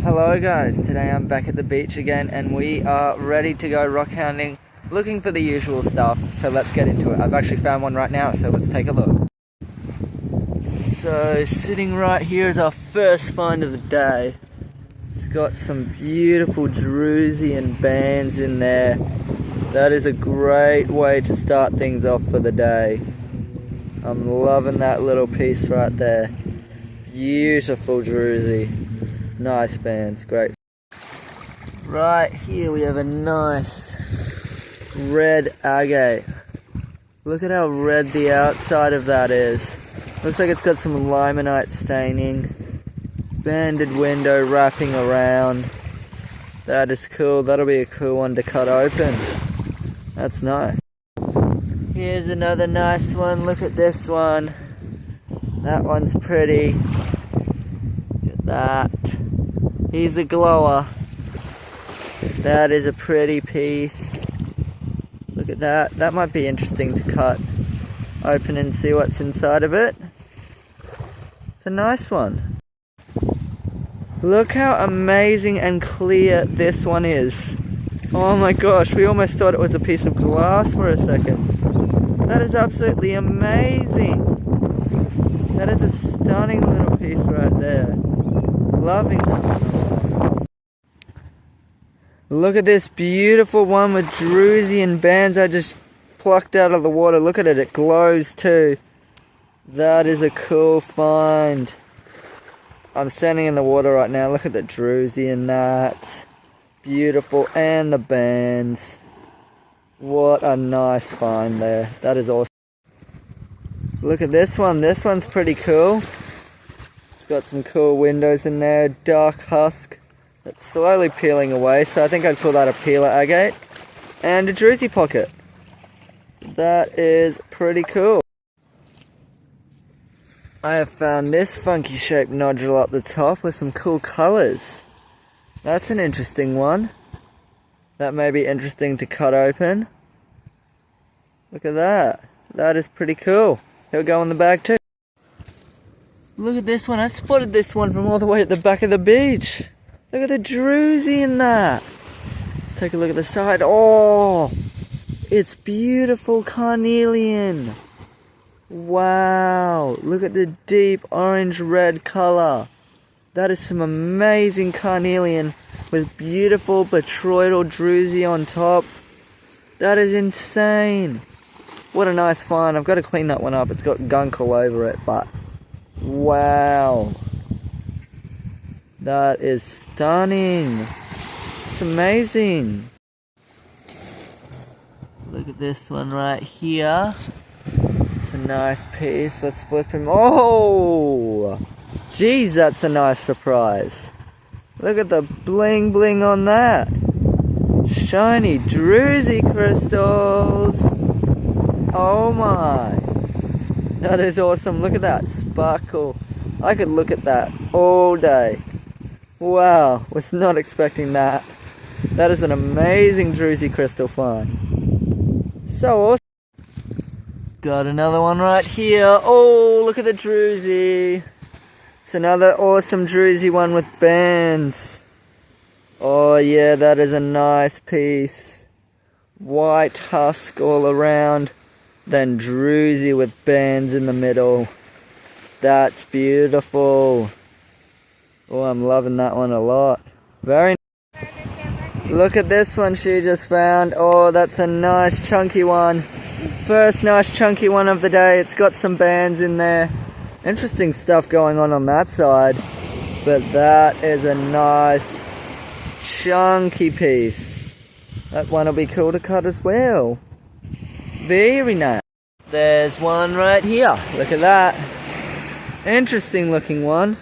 Hello guys, today I'm back at the beach again and we are ready to go rock hounding, looking for the usual stuff, so let's get into it. I've actually found one right now, so let's take a look. So sitting right here is our first find of the day. It's got some beautiful druzy and bands in there. That is a great way to start things off for the day. I'm loving that little piece right there. Beautiful druzy. Nice bands, great. Right here we have a nice red agate. Look at how red the outside of that is. Looks like it's got some limonite staining. Banded window wrapping around. That is cool. That'll be a cool one to cut open. That's nice. Here's another nice one. Look at this one. That one's pretty. Look at that. Here's a glower. That is a pretty piece. Look at that. That might be interesting to cut open and see what's inside of it. It's a nice one. Look how amazing and clear this one is. Oh my gosh, we almost thought it was a piece of glass for a second. That is absolutely amazing. That is a stunning little piece right there. Loving that. Look at this beautiful one with druzy and bands I just plucked out of the water. Look at it, it glows too. That is a cool find. I'm standing in the water right now. Look at the druzy and that. Beautiful, and the bands. What a nice find there. That is awesome. Look at this one. This one's pretty cool. It's got some cool windows in there. Dark husk. It's slowly peeling away, so I think I'd call that a peeler agate. And a druzy pocket. That is pretty cool. I have found this funky shaped nodule up the top with some cool colours. That's an interesting one. That may be interesting to cut open. Look at that. That is pretty cool. He'll go in the bag too. Look at this one. I spotted this one from all the way at the back of the beach. Look at the druzy in that. Let's take a look at the side. Oh, it's beautiful carnelian. Wow. Look at the deep orange-red colour. That is some amazing carnelian with beautiful botryoidal druzy on top. That is insane. What a nice find. I've got to clean that one up. It's got gunk all over it, but wow. That is stunning. It's amazing. Look at this one right here. It's a nice piece. Let's flip him. Oh! Geez, that's a nice surprise. Look at the bling bling on that. Shiny druzy crystals. Oh my. That is awesome. Look at that sparkle. I could look at that all day. Wow, was not expecting that. That is an amazing druzy crystal find. So awesome. Got another one right here. Oh, look at the druzy. It's another awesome druzy one with bands. Oh yeah, that is a nice piece. White husk all around, then druzy with bands in the middle. That's beautiful. Oh, I'm loving that one a lot. Very nice. Look at this one she just found. Oh, that's a nice chunky one. First nice chunky one of the day. It's got some bands in there. Interesting stuff going on that side. But that is a nice chunky piece. That one will be cool to cut as well. Very nice. There's one right here. Look at that. Interesting looking one.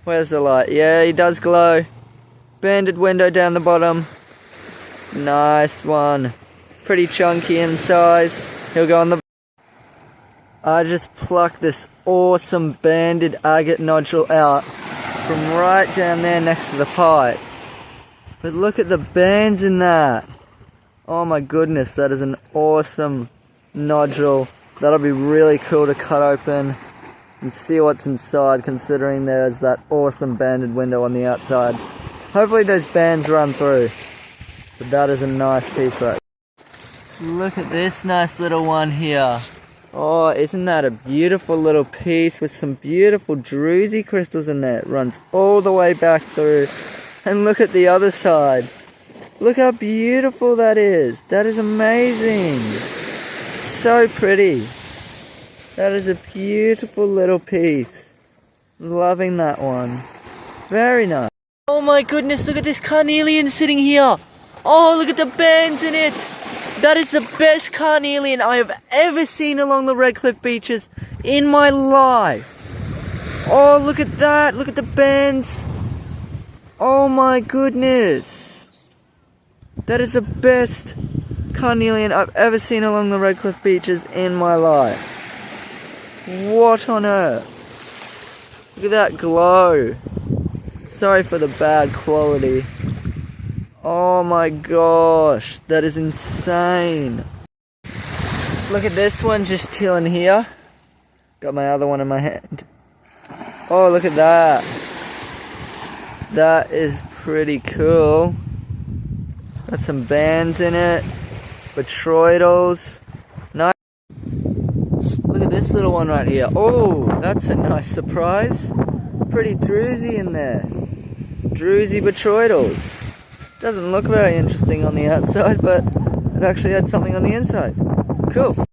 Where's the light? Yeah, he does glow. Banded window down the bottom. Nice one. Pretty chunky in size. He'll go on the... I just plucked this awesome banded agate nodule out from right down there next to the pipe. But look at the bands in that. Oh my goodness, that is an awesome nodule. That'll be really cool to cut open. and see what's inside, considering there's that awesome banded window on the outside. Hopefully those bands run through. But that is a nice piece right there. Look at this nice little one here. Oh, isn't that a beautiful little piece with some beautiful druzy crystals in there? It runs all the way back through. And look at the other side. Look how beautiful that is. That is amazing. It's so pretty. That is a beautiful little piece. Loving that one. Very nice. Oh my goodness, look at this carnelian sitting here. Oh, look at the bands in it. That is the best carnelian I have ever seen along the Red Cliff beaches in my life. Oh, look at that. Look at the bands. Oh my goodness. That is the best carnelian I've ever seen along the Red Cliff beaches in my life. What on earth? Look at that glow. Sorry for the bad quality. Oh my gosh, that is insane. Look at this one just chilling here. Got my other one in my hand. Oh, look at that. That is pretty cool. Got some bands in it. Botroidals. Nice. Look at this little one right here. Oh, that's a nice surprise. Pretty druzy in there. Druzy botroidals. Doesn't look very interesting on the outside, but it actually had something on the inside. Cool.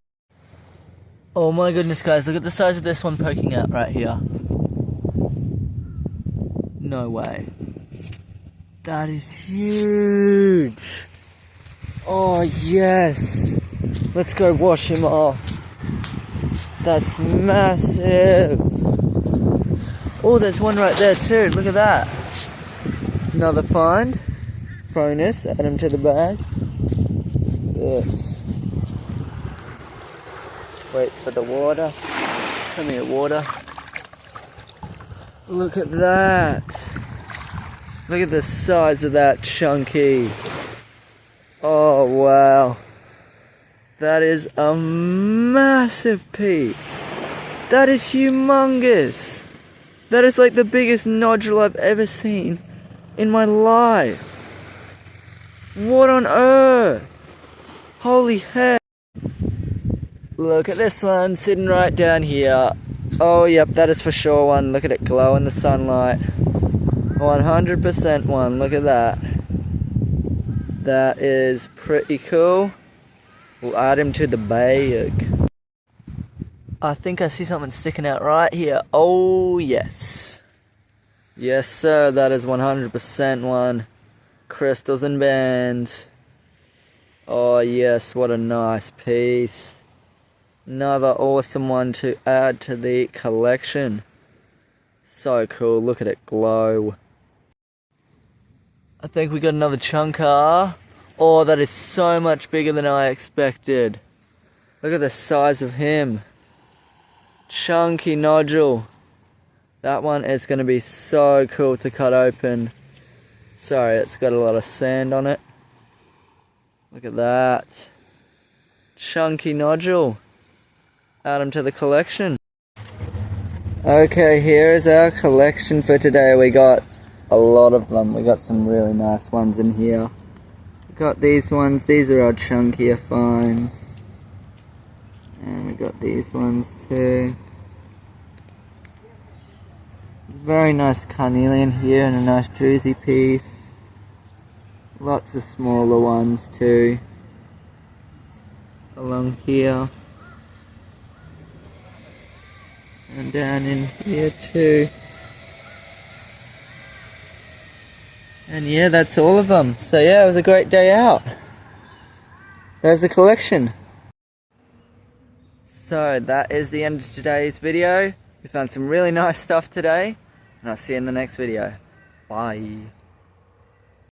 Oh my goodness, guys, look at the size of this one poking out right here. No way. That is huge. Oh yes. Let's go wash him off. That's massive. Oh, there's one right there too. Look at that. Another find. Bonus, add him to the bag. Yes. Wait for the water. Come here, water. Look at that. Look at the size of that chunky. Oh wow. That is a massive piece. That is humongous. That is like the biggest nodule I've ever seen in my life. What on earth? Holy heck. Look at this one sitting right down here. Oh yep, that is for sure one. Look at it glow in the sunlight. 100% one. Look at that. That is pretty cool. We'll add him to the bag. I think I see something sticking out right here. Oh yes. Yes sir, that is 100% one. Crystals and bands. Oh yes, what a nice piece. Another awesome one to add to the collection. So cool, look at it glow. I think we got another chunker. Oh, that is so much bigger than I expected. Look at the size of him. Chunky nodule. That one is going to be so cool to cut open. Sorry, it's got a lot of sand on it. Look at that. Chunky nodule. Add them to the collection. Okay, here is our collection for today. We got a lot of them. We got some really nice ones in here. We got these ones. These are our chunkier finds. And we got these ones too. There's a very nice carnelian here and a nice druzy piece. Lots of smaller ones too. Along here. And down in here too. And yeah, that's all of them. So yeah, it was a great day out. There's the collection. So that is the end of today's video. We found some really nice stuff today. And I'll see you in the next video. Bye.